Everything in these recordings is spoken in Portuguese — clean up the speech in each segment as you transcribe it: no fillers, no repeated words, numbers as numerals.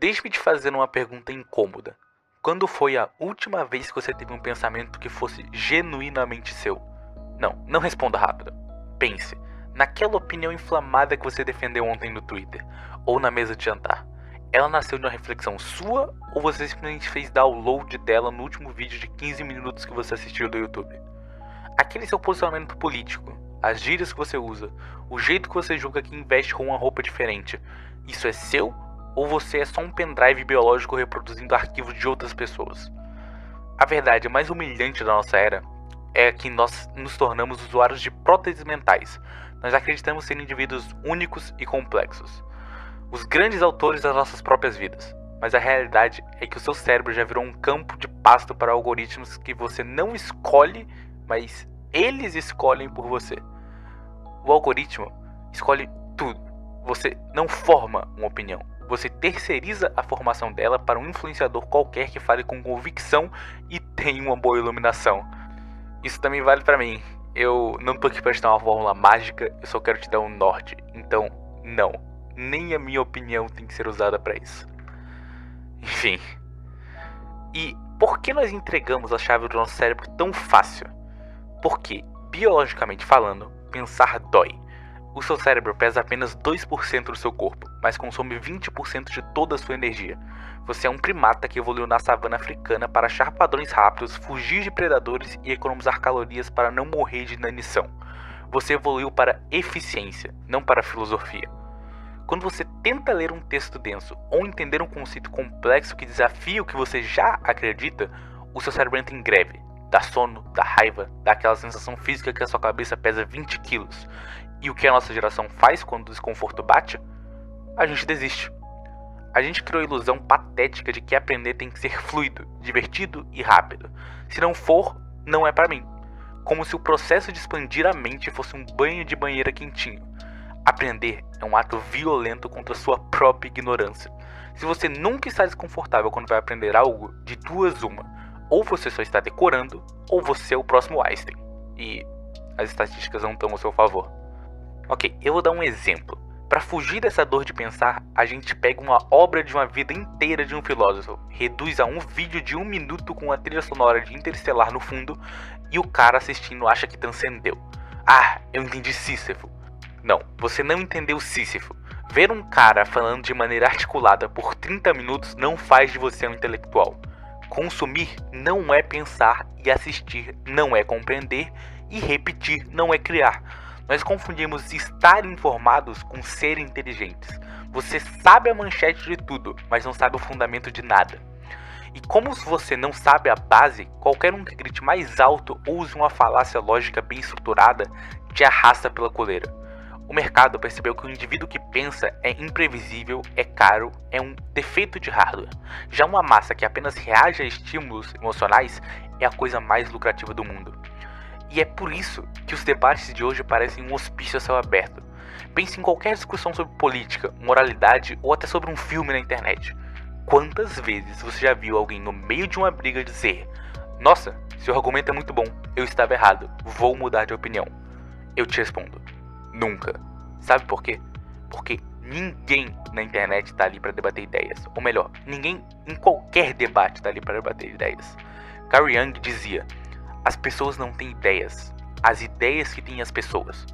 Deixe-me te fazer uma pergunta incômoda. Quando foi a última vez que você teve um pensamento que fosse genuinamente seu? Não responda rápido. Pense, naquela opinião inflamada que você defendeu ontem no Twitter, ou na mesa de jantar. Ela nasceu de uma reflexão sua, ou você simplesmente fez download dela no último vídeo de 15 minutos que você assistiu do YouTube? Aquele seu posicionamento político, as gírias que você usa, o jeito que você julga que investe com uma roupa diferente, isso é seu? Ou você é só um pendrive biológico reproduzindo arquivos de outras pessoas? A verdade mais humilhante da nossa era é que nós nos tornamos usuários de próteses mentais. Nós acreditamos ser indivíduos únicos e complexos, os grandes autores das nossas próprias vidas. Mas a realidade é que o seu cérebro já virou um campo de pasto para algoritmos que você não escolhe, mas eles escolhem por você. O algoritmo escolhe tudo. Você não forma uma opinião. Você terceiriza a formação dela para um influenciador qualquer que fale com convicção e tenha uma boa iluminação. Isso também vale para mim. Eu não tô aqui para te dar uma fórmula mágica, eu só quero te dar um norte. Então, não. Nem a minha opinião tem que ser usada para isso. Enfim. E por que nós entregamos a chave do nosso cérebro tão fácil? Porque, biologicamente falando, pensar dói. O seu cérebro pesa apenas 2% do seu corpo, mas consome 20% de toda a sua energia. Você é um primata que evoluiu na savana africana para achar padrões rápidos, fugir de predadores e economizar calorias para não morrer de inanição. Você evoluiu para eficiência, não para filosofia. Quando você tenta ler um texto denso ou entender um conceito complexo que desafia o que você já acredita, o seu cérebro entra em greve. Dá sono, dá raiva, dá aquela sensação física que a sua cabeça pesa 20 quilos. E o que a nossa geração faz quando o desconforto bate? A gente desiste. A gente criou a ilusão patética de que aprender tem que ser fluido, divertido e rápido. Se não for, não é pra mim. Como se o processo de expandir a mente fosse um banho de banheira quentinho. Aprender é um ato violento contra a sua própria ignorância. Se você nunca está desconfortável quando vai aprender algo, de duas uma. Ou você só está decorando, ou você é o próximo Einstein. E as estatísticas não estão ao seu favor. Ok, eu vou dar um exemplo. Para fugir dessa dor de pensar, a gente pega uma obra de uma vida inteira de um filósofo, reduz a um vídeo de 1 minuto com a trilha sonora de Interestelar no fundo, e o cara assistindo acha que transcendeu. Ah, eu entendi Sísifo. Não, você não entendeu Sísifo. Ver um cara falando de maneira articulada por 30 minutos não faz de você um intelectual. Consumir não é pensar, e assistir não é compreender, e repetir não é criar. Nós confundimos estar informados com ser inteligentes. Você sabe a manchete de tudo, mas não sabe o fundamento de nada. E como você não sabe a base, qualquer um que grite mais alto ou use uma falácia lógica bem estruturada te arrasta pela coleira. O mercado percebeu que o indivíduo que pensa é imprevisível, é caro, é um defeito de hardware. Já uma massa que apenas reage a estímulos emocionais é a coisa mais lucrativa do mundo. E é por isso que os debates de hoje parecem um hospício a céu aberto. Pense em qualquer discussão sobre política, moralidade ou até sobre um filme na internet. Quantas vezes você já viu alguém no meio de uma briga dizer: "Nossa, seu argumento é muito bom, eu estava errado, vou mudar de opinião"? Eu te respondo: nunca. Sabe por quê? Porque ninguém na internet está ali para debater ideias. Ou melhor, ninguém em qualquer debate está ali para debater ideias. Carl Jung dizia: as pessoas não têm ideias, as ideias que têm as pessoas.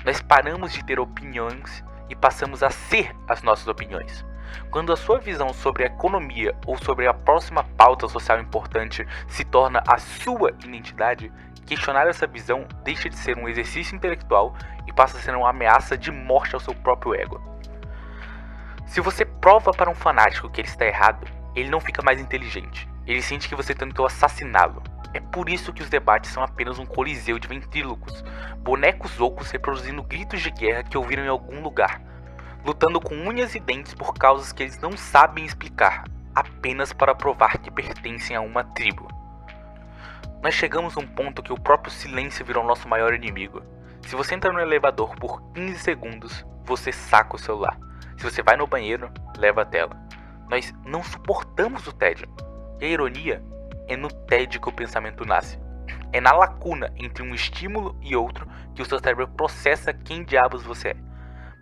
Nós paramos de ter opiniões e passamos a ser as nossas opiniões. Quando a sua visão sobre a economia ou sobre a próxima pauta social importante se torna a sua identidade, questionar essa visão deixa de ser um exercício intelectual e passa a ser uma ameaça de morte ao seu próprio ego. Se você prova para um fanático que ele está errado, ele não fica mais inteligente. Ele sente que você tentou assassiná-lo. É por isso que os debates são apenas um coliseu de ventrílocos, bonecos ocos reproduzindo gritos de guerra que ouviram em algum lugar, lutando com unhas e dentes por causas que eles não sabem explicar, apenas para provar que pertencem a uma tribo. Nós chegamos a um ponto que o próprio silêncio virou nosso maior inimigo. Se você entra no elevador por 15 segundos, você saca o celular. Se você vai no banheiro, leva a tela. Nós não suportamos o tédio. E a ironia é no tédio que o pensamento nasce. É na lacuna entre um estímulo e outro que o seu cérebro processa quem diabos você é.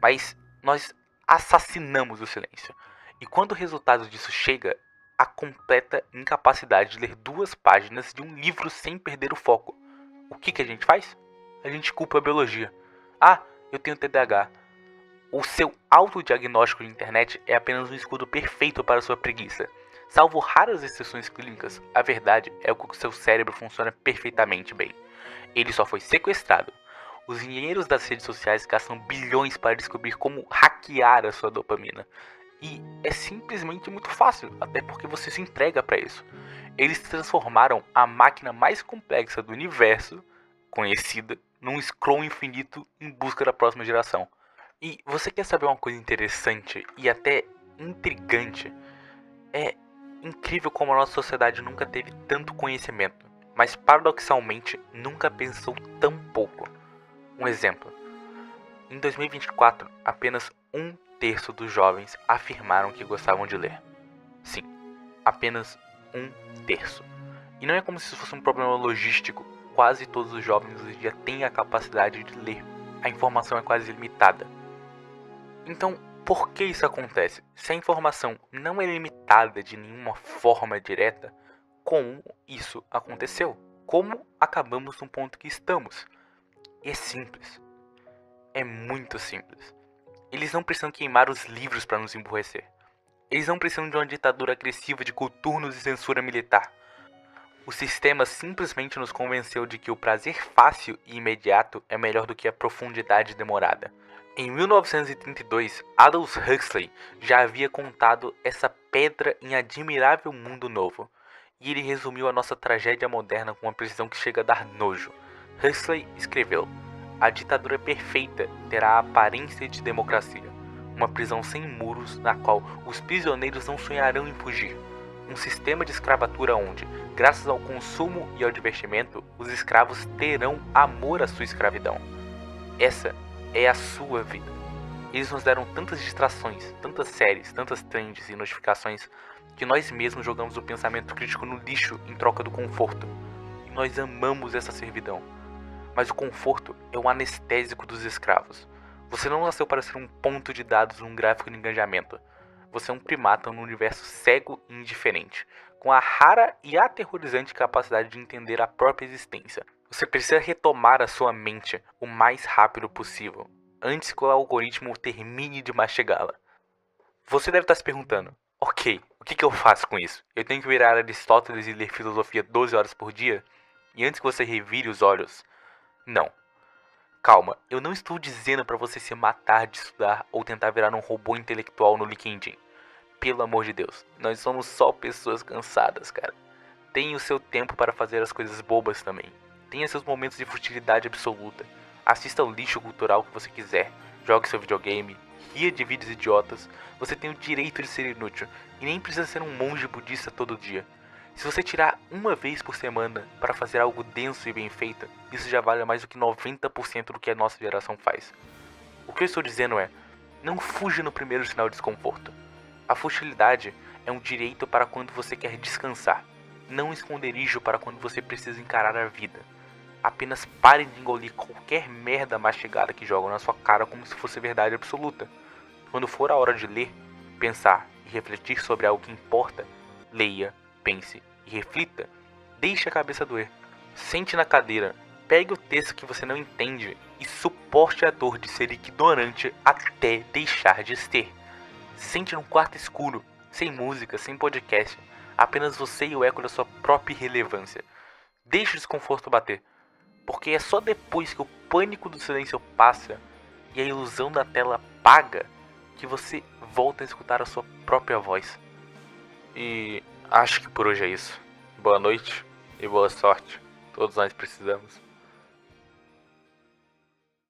Mas nós assassinamos o silêncio. E quando o resultado disso chega, a completa incapacidade de ler 2 páginas de um livro sem perder o foco. O que a gente faz? A gente culpa a biologia. Ah, eu tenho TDAH. O seu autodiagnóstico de internet é apenas um escudo perfeito para sua preguiça. Salvo raras exceções clínicas, a verdade é que o seu cérebro funciona perfeitamente bem. Ele só foi sequestrado. Os engenheiros das redes sociais gastam bilhões para descobrir como hackear a sua dopamina. E é simplesmente muito fácil, até porque você se entrega para isso. Eles transformaram a máquina mais complexa do universo, conhecida, num scroll infinito em busca da próxima geração. E você quer saber uma coisa interessante e até intrigante? É incrível como a nossa sociedade nunca teve tanto conhecimento, mas paradoxalmente nunca pensou tão pouco. Um exemplo. Em 2024, apenas 1/3 dos jovens afirmaram que gostavam de ler. Sim, apenas 1/3. E não é como se isso fosse um problema logístico. Quase todos os jovens hoje em dia têm a capacidade de ler. A informação é quase ilimitada. Então, por que isso acontece? Se a informação não é limitada de nenhuma forma direta, como isso aconteceu? Como acabamos no ponto que estamos? É simples. É muito simples. Eles não precisam queimar os livros para nos emburrecer. Eles não precisam de uma ditadura agressiva de coturnos e censura militar. O sistema simplesmente nos convenceu de que o prazer fácil e imediato é melhor do que a profundidade demorada. Em 1932, Aldous Huxley já havia contado essa pedra em Admirável Mundo Novo, e ele resumiu a nossa tragédia moderna com uma precisão que chega a dar nojo. Huxley escreveu: a ditadura perfeita terá a aparência de democracia, uma prisão sem muros na qual os prisioneiros não sonharão em fugir. Um sistema de escravatura onde, graças ao consumo e ao divertimento, os escravos terão amor à sua escravidão. Essa é a sua vida. Eles nos deram tantas distrações, tantas séries, tantas trends e notificações, que nós mesmos jogamos o pensamento crítico no lixo em troca do conforto. E nós amamos essa servidão. Mas o conforto é o anestésico dos escravos. Você não nasceu para ser um ponto de dados num gráfico de engajamento. Você é um primata num universo cego e indiferente, com a rara e aterrorizante capacidade de entender a própria existência. Você precisa retomar a sua mente o mais rápido possível, antes que o algoritmo termine de mastigá-la. Você deve estar se perguntando: ok, o que eu faço com isso? Eu tenho que virar Aristóteles e ler filosofia 12 horas por dia? E antes que você revire os olhos, não. Calma, eu não estou dizendo para você se matar de estudar ou tentar virar um robô intelectual no LinkedIn. Pelo amor de Deus, nós somos só pessoas cansadas, cara. Tenha o seu tempo para fazer as coisas bobas também. Tenha seus momentos de futilidade absoluta. Assista ao lixo cultural que você quiser. Jogue seu videogame. Ria de vídeos idiotas. Você tem o direito de ser inútil. E nem precisa ser um monge budista todo dia. Se você tirar uma vez por semana para fazer algo denso e bem feito, isso já vale mais do que 90% do que a nossa geração faz. O que eu estou dizendo é, não fuja no primeiro sinal de desconforto. A futilidade é um direito para quando você quer descansar, não um esconderijo para quando você precisa encarar a vida. Apenas pare de engolir qualquer merda mastigada que jogam na sua cara como se fosse verdade absoluta. Quando for a hora de ler, pensar e refletir sobre algo que importa, leia, pense e reflita. Deixe a cabeça doer. Sente na cadeira, pegue o texto que você não entende e suporte a dor de ser ignorante até deixar de ser. Sente num quarto escuro, sem música, sem podcast, apenas você e o eco da sua própria irrelevância. Deixe o desconforto bater, porque é só depois que o pânico do silêncio passa e a ilusão da tela apaga que você volta a escutar a sua própria voz. E acho que por hoje é isso. Boa noite e boa sorte. Todos nós precisamos.